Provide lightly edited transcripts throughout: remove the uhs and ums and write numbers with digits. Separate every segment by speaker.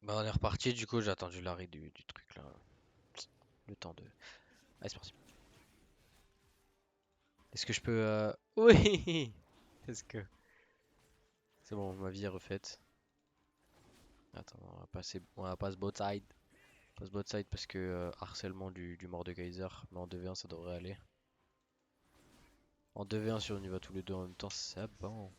Speaker 1: Bah on est reparti, du coup j'ai attendu l'arrêt du truc là. Le temps de... Allez c'est parti. Est-ce que je peux... Oui. Est-ce que... C'est bon, ma vie est refaite. Attends, on va passer bot side. On passe bot side parce que harcèlement du Mordekaiser. Mais en 2v1 ça devrait aller. En 2v1 si on y va tous les deux en même temps, c'est bon.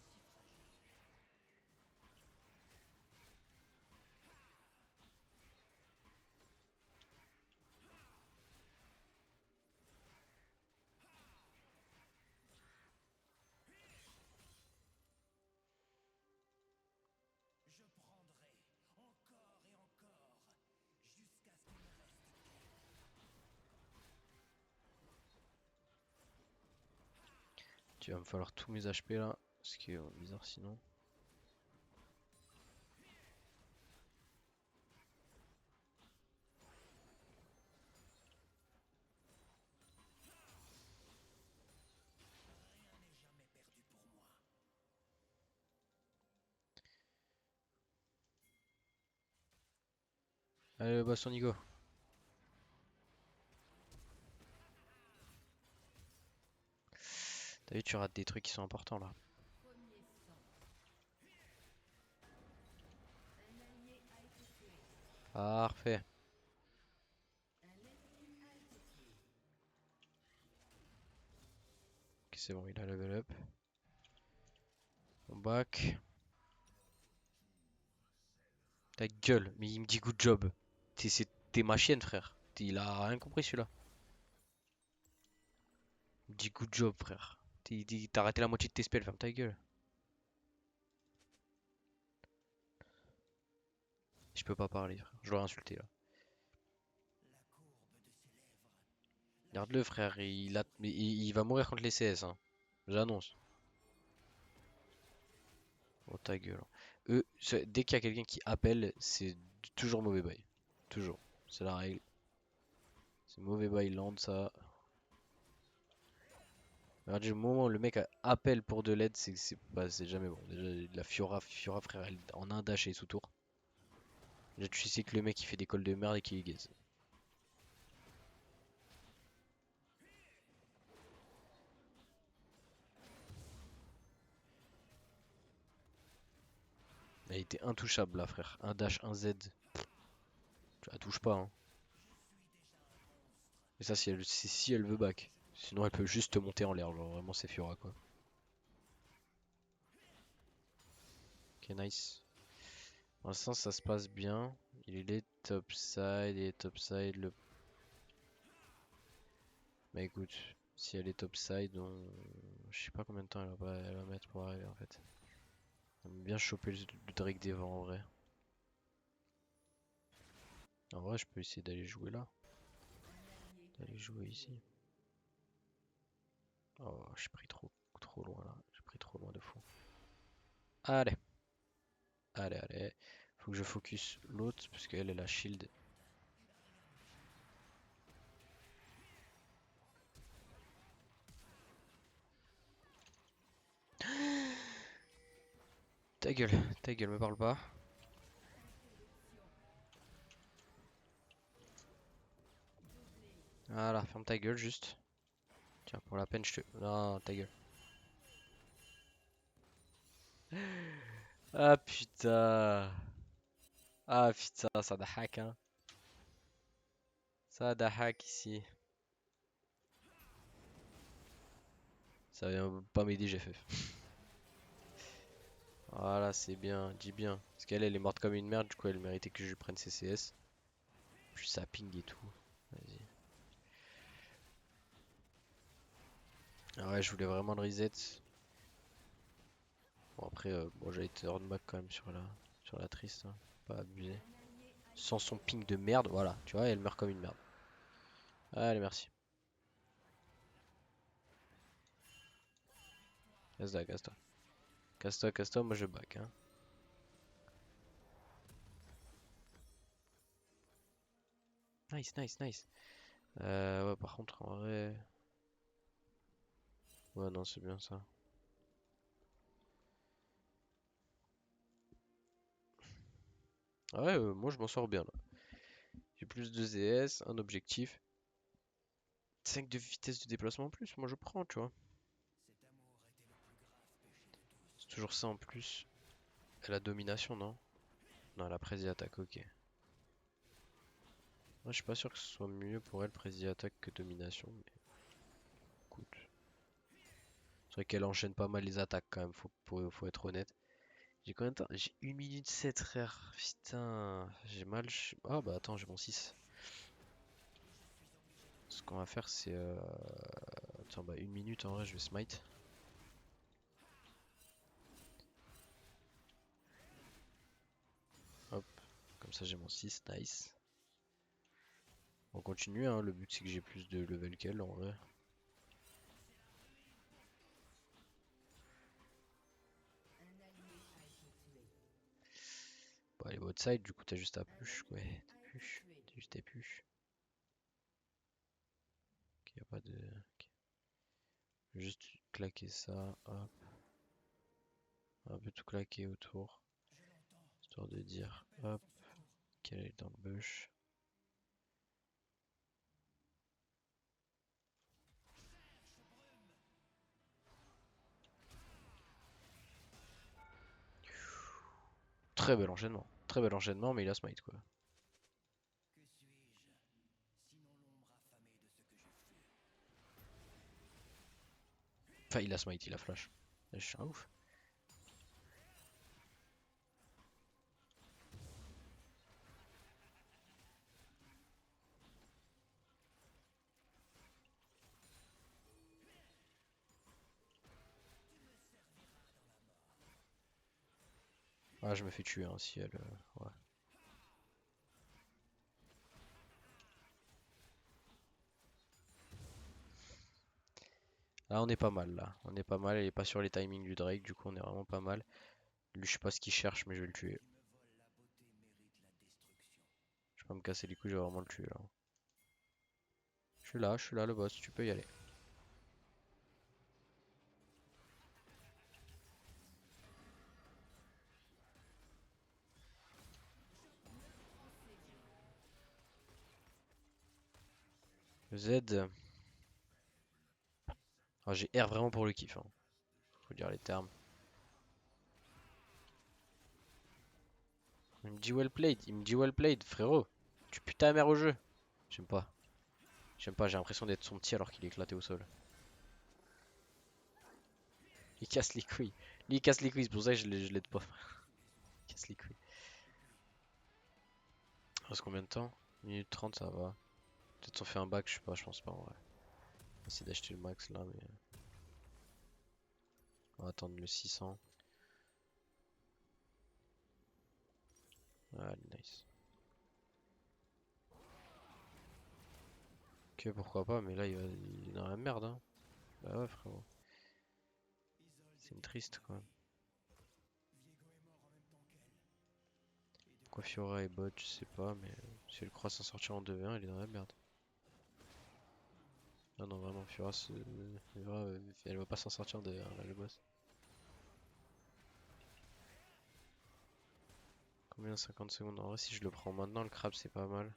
Speaker 1: Tu vas me falloir tous mes HP là. Ce qui est bizarre sinon. Allez, bah son Nigo. T'as vu, tu rates des trucs qui sont importants là. Parfait. Ok, c'est bon, il a level up. On back. Ta gueule, mais il me dit good job. T'es ma chienne, frère. Il a rien compris celui-là. Il me dit good job, frère. T'as raté la moitié de tes spells, ferme ta gueule. Je peux pas parler, frère. Je dois insulter là. Regarde-le, frère. Il va mourir contre les CS, hein. J'annonce. Oh ta gueule. Dès qu'il y a quelqu'un qui appelle, c'est toujours mauvais bail. Toujours. C'est la règle. C'est mauvais bail land, ça. Regarde, du moment où le mec appelle pour de l'aide, c'est jamais bon. Déjà, la Fiora, frère, en un dash et sous tour. Déjà, tu sais que le mec il fait des calls de merde et qu'il est gaze. Il était intouchable là, frère. Un dash, un Z. Tu la touches pas, hein. Et ça, si elle veut back. Sinon, elle peut juste te monter en l'air. Genre, vraiment, c'est Fiora quoi. Ok, nice. Pour l'instant, ça se passe bien. Il est topside, il est topside. Bah écoute, si elle est topside, je sais pas combien de temps elle va mettre pour arriver en fait. J'aime bien choper le Drake des vents en vrai. En vrai, je peux essayer d'aller jouer là. D'aller jouer ici. Oh, j'ai pris trop loin là. J'ai pris trop loin de fou. Allez, allez. Faut que je focus l'autre parce qu'elle, elle a shield. Ta gueule, me parle pas. Voilà, ferme ta gueule juste. Tiens, pour la peine, je te. Non, ta gueule. Ah putain. Ah putain, ça da hack hein. Ça da hack ici. Ça vient pas m'aider, j'ai fait. Voilà, c'est bien, dis bien. Parce qu'elle, elle est morte comme une merde, du coup, elle méritait que je lui prenne CCS. Puis ça ping et tout. Vas-y. Ah ouais, je voulais vraiment le reset. Bon, après, bon, j'allais turn back quand même sur la triste. Hein. Pas abusé. Sans son ping de merde, voilà. Tu vois, elle meurt comme une merde. Allez, merci. Casse-toi, casse-toi. Casse-toi, casse-toi, moi je back. Hein. Nice, nice, nice. Ouais, par contre, en vrai. Ouais, non, c'est bien ça. Ouais, moi je m'en sors bien là. J'ai plus de ZS, un objectif. 5 de vitesse de déplacement en plus, moi je prends, tu vois. C'est toujours ça en plus. Et la domination, non? Non, la prési attaque, ok. Moi, je suis pas sûr que ce soit mieux pour elle, prési attaque que domination, mais écoute. C'est vrai qu'elle enchaîne pas mal les attaques quand même, faut être honnête. J'ai combien de temps? J'ai 1 minute 7 frère. Putain, j'ai mal. Ah bah attends, j'ai mon 6. Ce qu'on va faire c'est... Tiens bah 1 minute en vrai je vais smite. Hop, comme ça j'ai mon 6, nice. On continue hein, le but c'est que j'ai plus de level qu'elle en vrai. Bon allez bot side du coup t'as juste à push, ouais, t'as juste à push. Ok, y a pas de... ok. Je vais juste claquer ça, hop. Un peu tout claquer autour. Histoire de dire, hop, qu'elle est dans le bush. Très bel enchaînement, mais il a smite quoi. Enfin, il a smite, il a flash. Je suis un ouf. Ah, je me fais tuer hein, si elle. Ouais. Là, on est pas mal là. On est pas mal. Elle est pas sur les timings du Drake, du coup, on est vraiment pas mal. Lui, je sais pas ce qu'il cherche, mais je vais le tuer. Je vais pas me casser les couilles, je vais vraiment le tuer là. Je suis là, le boss, tu peux y aller. Le Z. Ah, j'ai R vraiment pour le kiff, hein. Faut dire les termes. Il me dit well played, il me dit well played, frérot. Tu putes ta mère au jeu. J'aime pas. J'aime pas, j'ai l'impression d'être son petit alors qu'il est éclaté au sol. Il casse les couilles. Lui, il casse les couilles, c'est pour ça que je l'aide pas. Il casse les couilles. Il reste combien de temps? 1 minute 30, ça va. Peut-être on fait un bac, je sais pas, je pense pas en vrai. On va essayer d'acheter le max là, mais on va attendre le 600. Allez, nice. Ok, pourquoi pas, mais là il est dans la merde, hein. Bah ouais, frérot. C'est une triste quoi. Pourquoi Fiora est bot, je sais pas, mais si elle croit s'en sortir en 2v1, elle est dans la merde. Ah non, vraiment, Fiora, elle va pas s'en sortir en 2v1 là, le boss. Combien? 50 secondes? En vrai, si je le prends maintenant, le crabe c'est pas mal.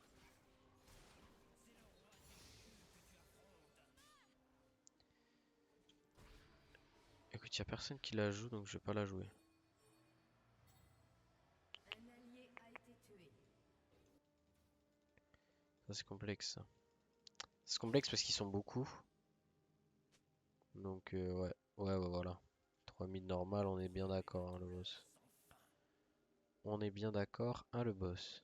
Speaker 1: Écoute, y a personne qui la joue donc je vais pas la jouer. Ça c'est complexe ça. C'est complexe parce qu'ils sont beaucoup. Donc ouais. Ouais, voilà. 3000 normal, on est bien d'accord, hein, le boss. On est bien d'accord, hein, le boss.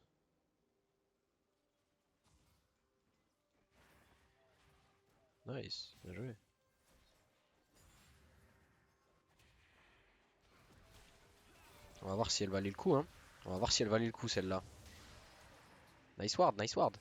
Speaker 1: Nice, bien joué. On va voir si elle valait le coup, hein. On va voir si elle valait le coup, celle-là. Nice ward, nice ward.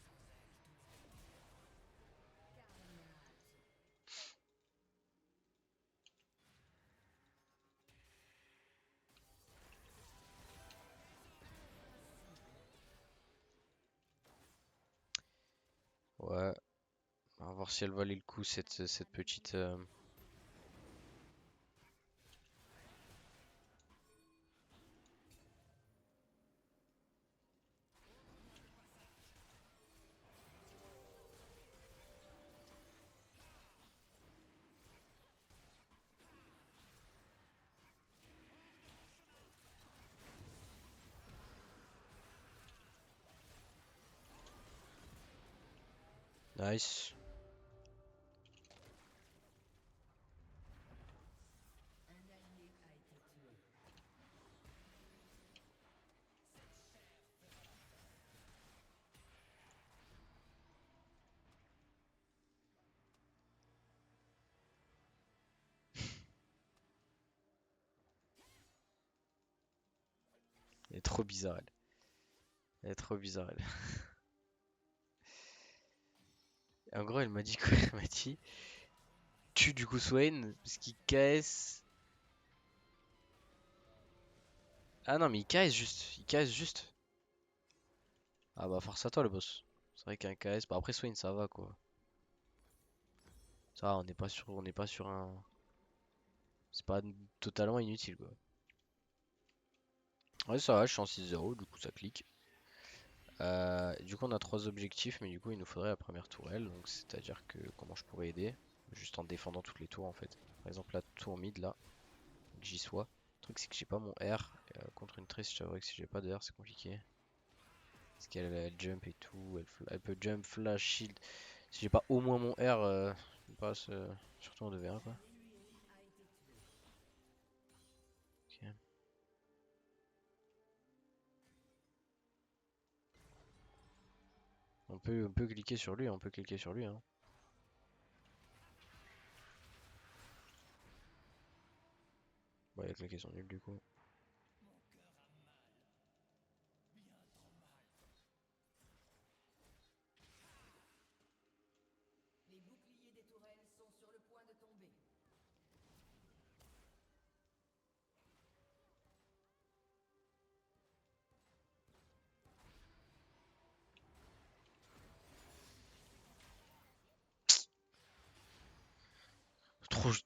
Speaker 1: Ouais, on va voir si elle valait le coup, cette petite... Nice. Elle est trop bizarre elle. Elle est trop bizarre elle. En gros elle m'a dit quoi? Elle m'a dit tue du coup Swain parce qu'il KS. Ah non mais il KS juste. Il KS juste. Ah bah force à toi le boss. C'est vrai qu'un KS. Bah après Swain ça va quoi. Ça va, on n'est pas sur un. C'est pas totalement inutile quoi. Ouais ça va, je suis en 6-0, du coup ça clique. Du coup on a trois objectifs mais du coup il nous faudrait la première tourelle. Donc c'est à dire que comment je pourrais aider? Juste en défendant toutes les tours en fait. Par exemple la tour mid là. Que j'y sois. Le truc c'est que j'ai pas mon R. Contre une tresse, je t'avoue que si j'ai pas de R c'est compliqué. Parce qu'elle jump et tout. Elle peut jump, flash, shield. Si j'ai pas au moins mon R, il passe surtout en 2v1 quoi. Ok. On peut cliquer sur lui, on peut cliquer sur lui hein. Bon, il a claqué son nul du coup.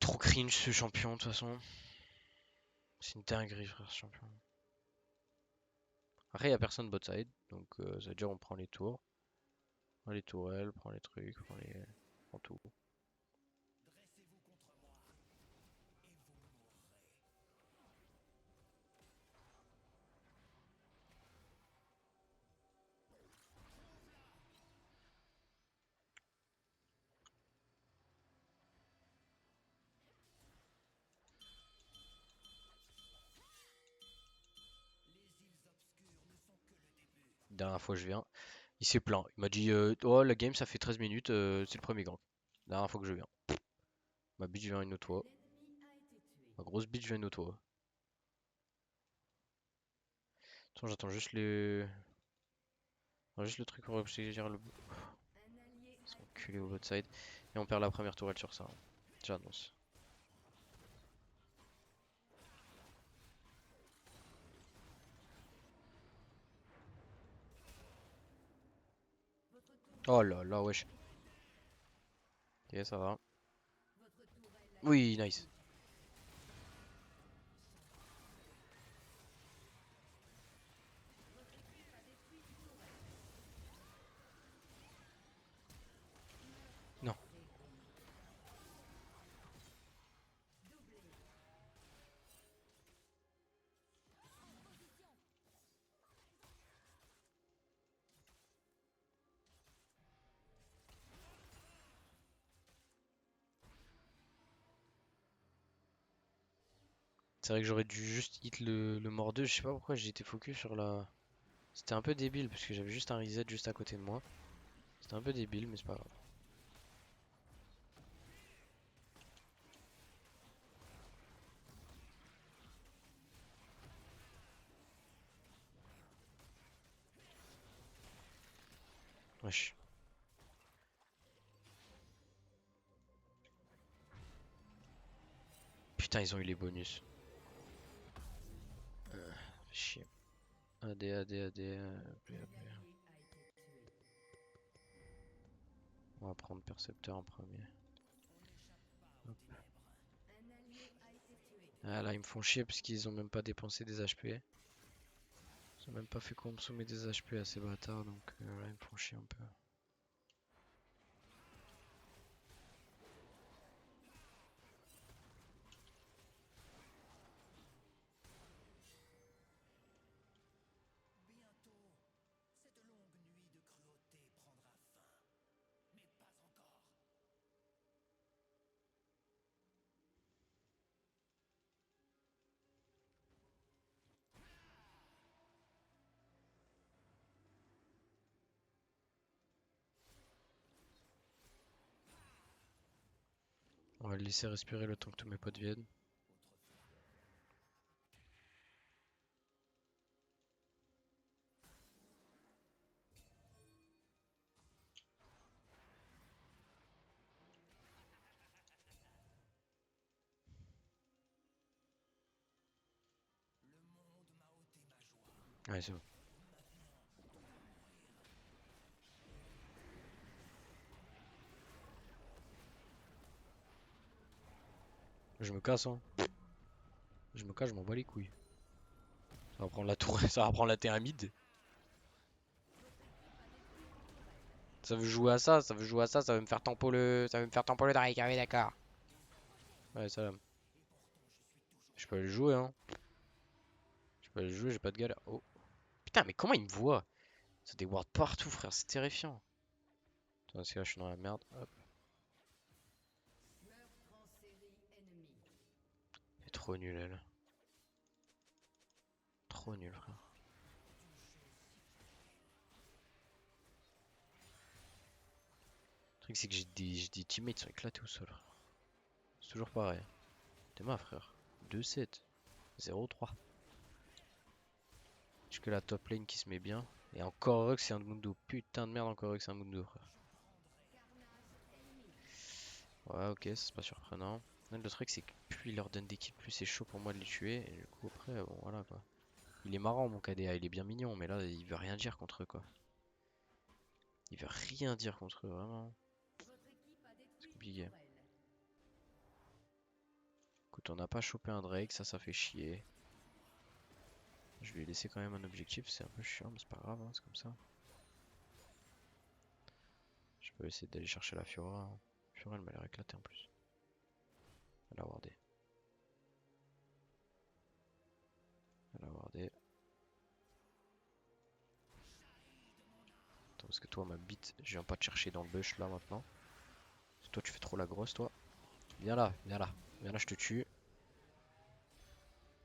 Speaker 1: Trop cringe ce champion de toute façon. C'est une dinguerie frère ce champion. Après il y a personne bot side, donc ça veut dire on prend les tours. Prend les tourelles, prend les trucs, prend tout. Dernière fois je viens. Il s'est plaint. Il m'a dit oh la game ça fait 13 minutes, c'est le premier gank. Dernière fois que je viens. Ma bitch vient une autre fois. Ma grosse bitch vient une autre fois. Attends, j'attends juste les. Attends, juste le truc pour gérer le. Ils sont enculés au bot side. Et on perd la première tourelle sur ça, hein. J'annonce. Oh là là, wesh. Ok, ça va. Oui, nice. Non. C'est vrai que j'aurais dû juste hit le mort 2. Je sais pas pourquoi j'ai été focus sur la. C'était un peu débile parce que j'avais juste un reset juste à côté de moi. C'était un peu débile, mais c'est pas grave. Wesh. Putain, ils ont eu les bonus. Chier. AD, AD, AD. On va prendre Percepteur en premier. Hop. Ah là, ils me font chier parce qu'ils ont même pas dépensé des HP. Ils ont même pas fait consommer des HP à ces bâtards, donc là, ils me font chier un peu. On va le laisser respirer le temps que tous mes potes viennent. Ouais, c'est bon. Je me casse, hein. Je me casse, je m'en bats les couilles. Ça va prendre la tour, ça va prendre la terre mid. Ça veut jouer à ça, ça veut jouer à ça, ça veut me faire tempo le. Ça veut me faire tempo le Drake, ah oui d'accord. Ouais, salam. Je peux aller le jouer, hein. Je peux aller le jouer, j'ai pas de galère. Oh. Putain, mais comment il me voit? Ça déward partout, frère, c'est terrifiant. Attends, parce que là, je suis dans la merde. Hop. Elle est trop nul, elle. Trop nul, frère. Le truc, c'est que j'ai des teammates qui sont éclatés au sol, frère. C'est toujours pareil. T'es ma frère. 2-7. 0-3. J'ai que la top lane qui se met bien. Et encore heureux que c'est un Mundo. Putain de merde, encore heureux que c'est un Mundo, frère. Ouais, ok, c'est pas surprenant. Le truc, c'est que plus il leur donne d'équipe, plus c'est chaud pour moi de les tuer. Et du coup, après, bon, voilà quoi. Il est marrant, mon KDA, il est bien mignon, mais là, il veut rien dire contre eux, quoi. Il veut rien dire contre eux, vraiment. C'est compliqué. Écoute, on n'a pas chopé un Drake, ça fait chier. Je vais laisser quand même un objectif, c'est un peu chiant, mais c'est pas grave, hein, c'est comme ça. Je peux essayer d'aller chercher la Fiora, hein. Fiora, elle m'a l'air éclatée en plus. Elle a wardé. Elle a wardé. Attends, parce que toi, ma bite, je viens pas te chercher dans le bush là maintenant. Toi, tu fais trop la grosse, toi. Viens là, viens là. Viens là, je te tue.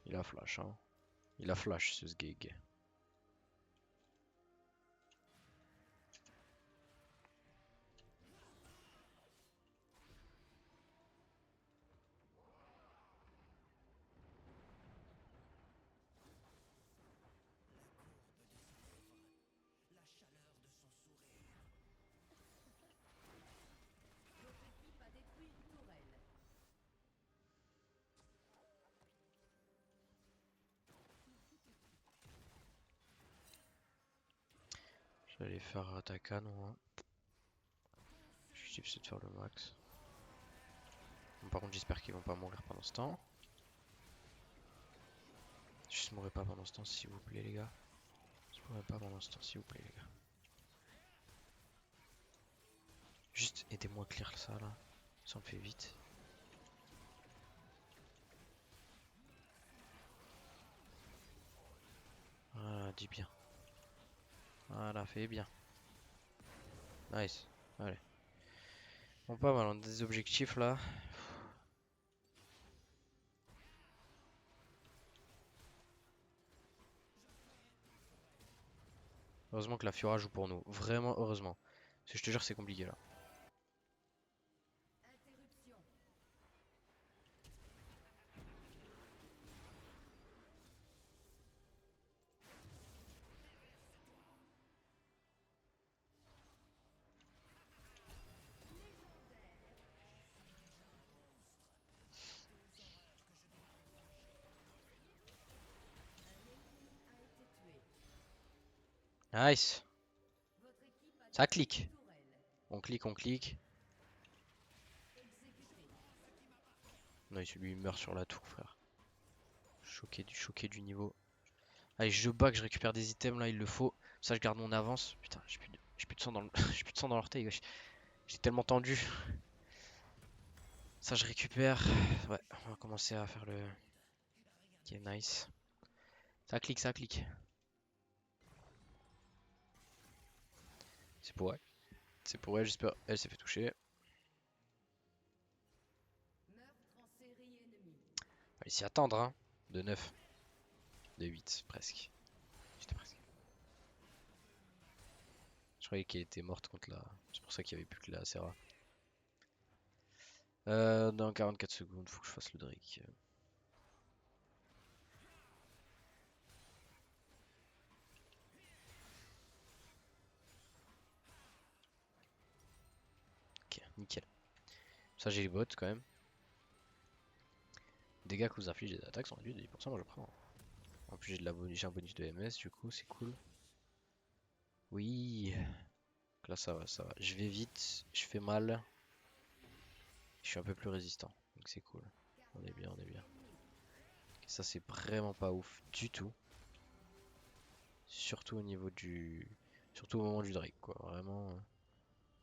Speaker 1: Il a flash, hein. Il a flash, ce sgeg. Je vais aller faire Taka, non, hein. Je vais essayer de faire le max. Bon, par contre, j'espère qu'ils vont pas mourir pendant ce temps. Juste mourrez pas pendant ce temps, s'il vous plaît, les gars. Juste mourrez pas pendant ce temps, s'il vous plaît, les gars. Juste aidez-moi à clear ça là. Ça me fait vite. Voilà, dis bien. Voilà, fais bien. Nice. Allez. Bon, pas mal, on a des objectifs là. Heureusement que la Fiora joue pour nous. Vraiment, heureusement. Parce que je te jure, c'est compliqué là. Nice. Ça clique. On clique, on clique. Nice, lui il meurt sur la tour, frère. Choqué du niveau. Allez, je back, je récupère des items là, il le faut. Ça, je garde mon avance. Putain, j'ai plus de sang dans le, j'ai plus de sang dans l'orteil, wesh. J'ai tellement tendu. Ça, je récupère. Ouais, on va commencer à faire le. Ok, nice. Ça clique, ça clique. C'est pour elle. C'est pour elle, j'espère. Elle s'est fait toucher. Allez s'y attendre, hein. De 9. De 8, presque. J'étais presque. Je croyais qu'elle était morte contre la. C'est pour ça qu'il n'y avait plus que la Serra. Dans 44 secondes, faut que je fasse le Drake. Ok, nickel. Ça, j'ai les bots quand même. Dégâts que vous infligez des attaques sont réduits de 10%, moi je prends. En plus, j'ai un bonus de MS, du coup, c'est cool. Oui. Donc là, ça va, ça va. Je vais vite, je fais mal. Je suis un peu plus résistant. Donc c'est cool. On est bien, on est bien. Ça, c'est vraiment pas ouf du tout. Surtout au niveau du. Surtout au moment du Drake, quoi. Vraiment,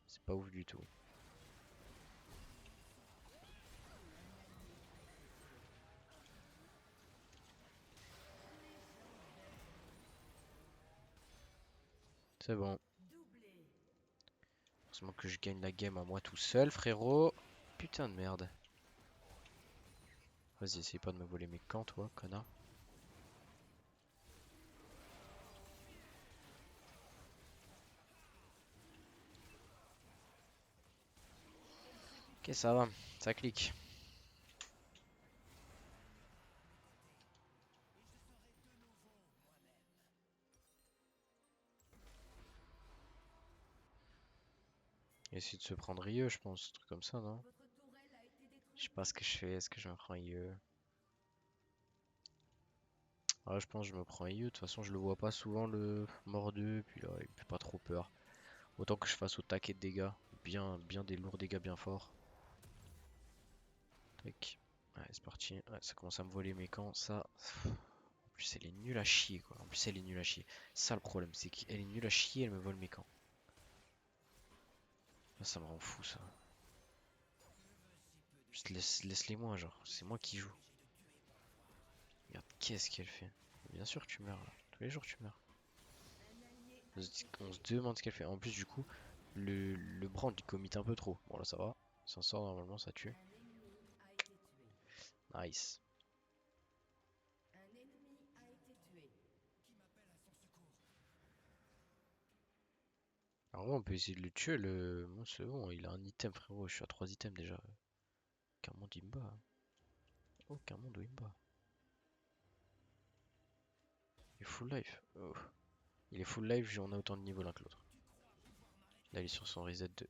Speaker 1: c'est pas ouf du tout. C'est bon. Heureusement que je gagne la game à moi tout seul, frérot. Putain de merde. Vas-y, essaye pas de me voler mes camps, toi, connard. Ok, ça va. Ça clique. Essayer de se prendre IE, je pense. Un truc comme ça, non? Je sais pas ce que je fais. Est-ce que je me prends IE? Ah, je pense que je me prends IE. De toute façon, je le vois pas souvent, le Mordu. Puis là, il me fait pas trop peur. Autant que je fasse au taquet de dégâts. Bien, bien des lourds dégâts bien forts. Tac. Ouais, c'est parti. Ouais, ça commence à me voler mes camps. Ça. En plus, elle est nulle à chier, quoi. En plus, elle est nulle à chier. Ça, le problème, c'est qu'elle est nulle à chier. Elle me vole mes camps. Là, ça me rend fou, ça. Juste laisse-les moi, genre. C'est moi qui joue. Regarde, qu'est-ce qu'elle fait. Bien sûr, tu meurs, là. Tous les jours, tu meurs. On se demande ce qu'elle fait. En plus, du coup, le brand, il commit un peu trop. Bon, là, ça va. Il s'en sort, normalement, ça tue. Nice. Alors, ouais, on peut essayer de le tuer, le. Bon, c'est bon, il a un item, frérot. Je suis à 3 items déjà. Aucun monde, il me bat. Aucun monde où il me bat. Il est full life. Oh. Il est full life, on a autant de niveau l'un que l'autre. Là, il est sur son reset 2.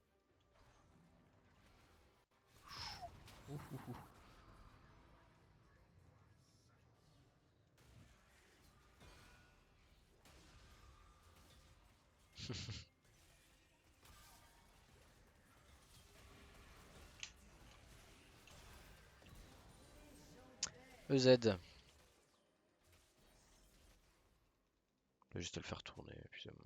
Speaker 1: EZ. Je vais juste le faire tourner, et puis c'est bon.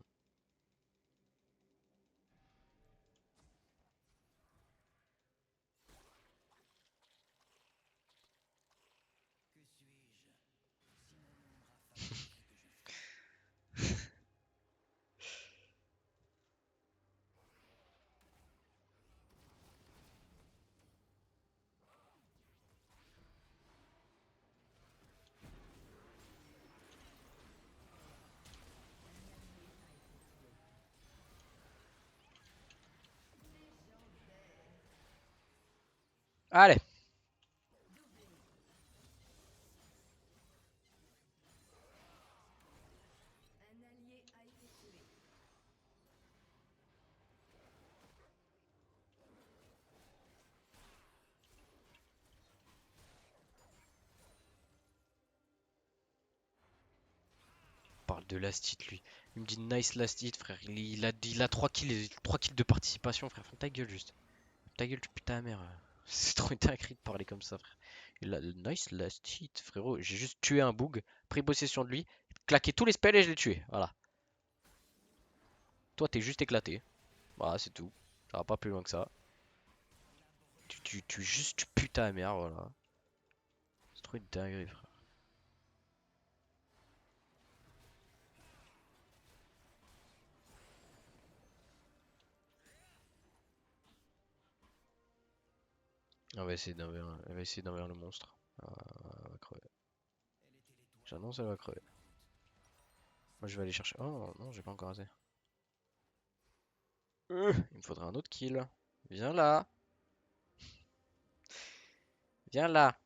Speaker 1: Allez. Parle de last hit, lui. Il me dit nice last hit, frère. Il a 3 kills, 3 kills de participation, frère. Ferme ta gueule, juste. Ferme ta gueule, tu putes ta mère. C'est trop dinguerie de parler comme ça, frère. Il a le nice last hit, frérot. J'ai juste tué un boug, pris possession de lui, claqué tous les spells et je l'ai tué. Voilà. Toi, t'es juste éclaté. Voilà, c'est tout. Ça va pas plus loin que ça. Tu pues ta mère, voilà. C'est trop une dinguerie, frère. Elle va essayer d'envers le monstre. Elle va crever. J'annonce, elle va crever. Moi, je vais aller chercher. Oh non, j'ai pas encore assez. Il me faudrait un autre kill. Viens là. Viens là.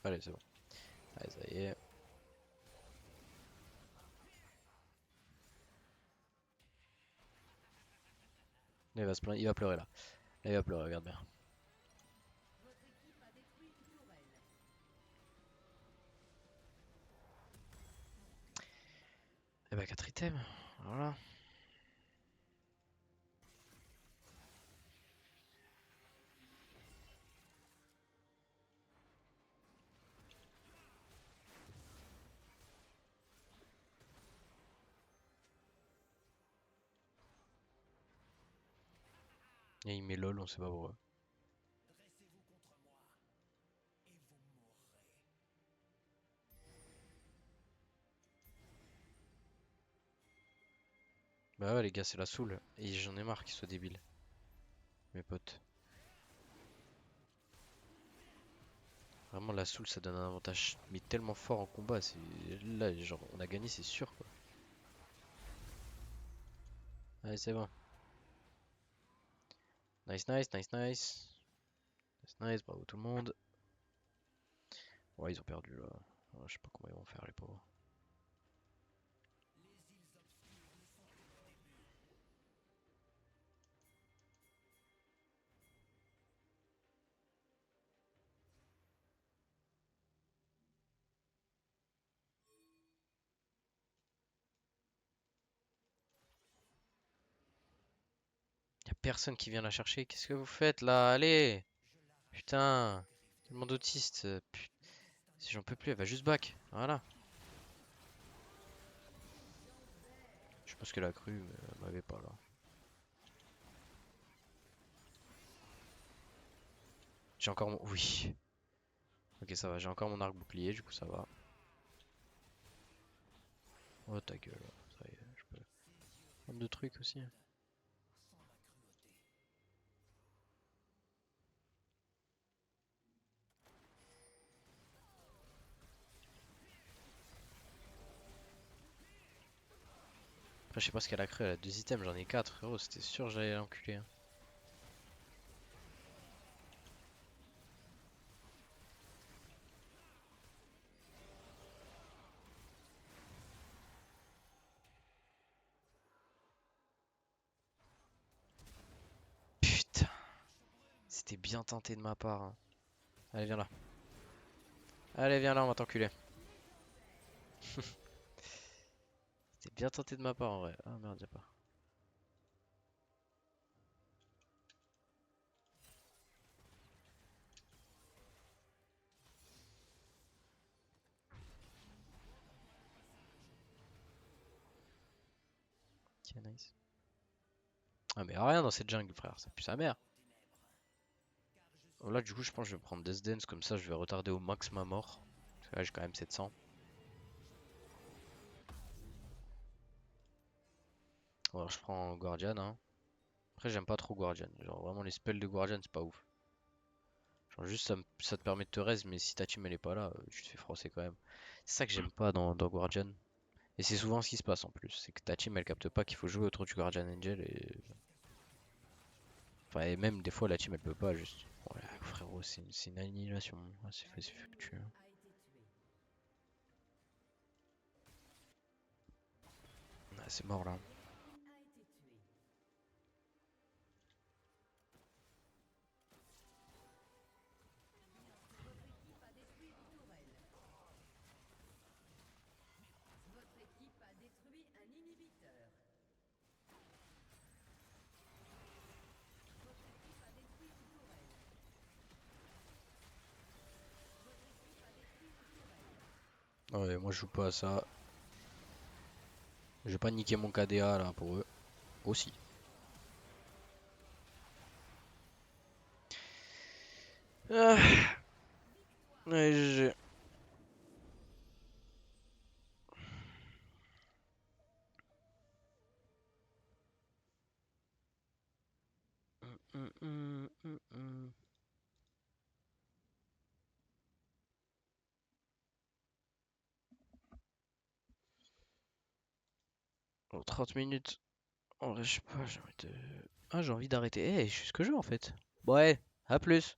Speaker 1: Allez, c'est bon. Allez, ça y est. Là, il va se plaindre, il va pleurer là. Là, il va pleurer, regarde bien. Et bah 4 items, voilà. Et il met lol, on sait pas pourquoi. Bah ouais les gars, c'est la soul. Et j'en ai marre qu'ils soient débiles, mes potes. Vraiment la soul ça donne un avantage mais tellement fort en combat, c'est là genre on a gagné c'est sûr quoi. Allez c'est bon. Nice nice nice nice. Nice nice, bravo tout le monde. Ouais ils ont perdu là. Ouais, je sais pas comment ils vont faire les pauvres. Y'a personne qui vient la chercher, qu'est-ce que vous faites là? Allez! Putain! Tellement d'autistes. Si j'en peux plus, elle va juste back. Voilà. Je sais pas ce qu'elle a cru, mais elle m'avait pas là. J'ai encore mon... Oui. Ok ça va, j'ai encore mon arc bouclier, du coup ça va. Oh ta gueule, ça y est, je peux prendre de trucs aussi. Après je sais pas ce qu'elle a cru, elle a 2 items, j'en ai 4 frérot, c'était sûr que j'allais l'enculer. Hein. Putain, c'était bien tenté de ma part. Hein. Allez viens là. Allez viens là, on va t'enculer. C'était bien tenté de ma part en vrai. Ah merde, y'a pas. Ok, nice. Ah mais rien dans cette jungle frère, ça pue sa mère. Oh, là du coup je pense que je vais prendre Death Dance, comme ça je vais retarder au max ma mort. Parce que là j'ai quand même 700. Alors je prends Guardian hein. Après j'aime pas trop Guardian. Genre vraiment les spells de Guardian c'est pas ouf. Genre juste ça te permet de te raise mais si ta team elle est pas là, tu te fais froisser quand même. C'est ça que j'aime pas dans Guardian. Et c'est souvent ce qui se passe en plus. C'est que ta team elle capte pas qu'il faut jouer autour du Guardian Angel et... Enfin et même des fois la team elle peut pas juste. Voilà frérot c'est une annihilation. Ah, c'est foutu. Hein. Ah, c'est mort là. Ouais moi je joue pas à ça. Je vais pas niquer mon KDA là pour eux. Aussi. Ah, ouais, GG. Oh, 30 minutes. En vrai, je sais pas, j'ai envie de... Ah, j'ai envie d'arrêter. Eh, je suis ce que je veux en fait. Ouais, à plus.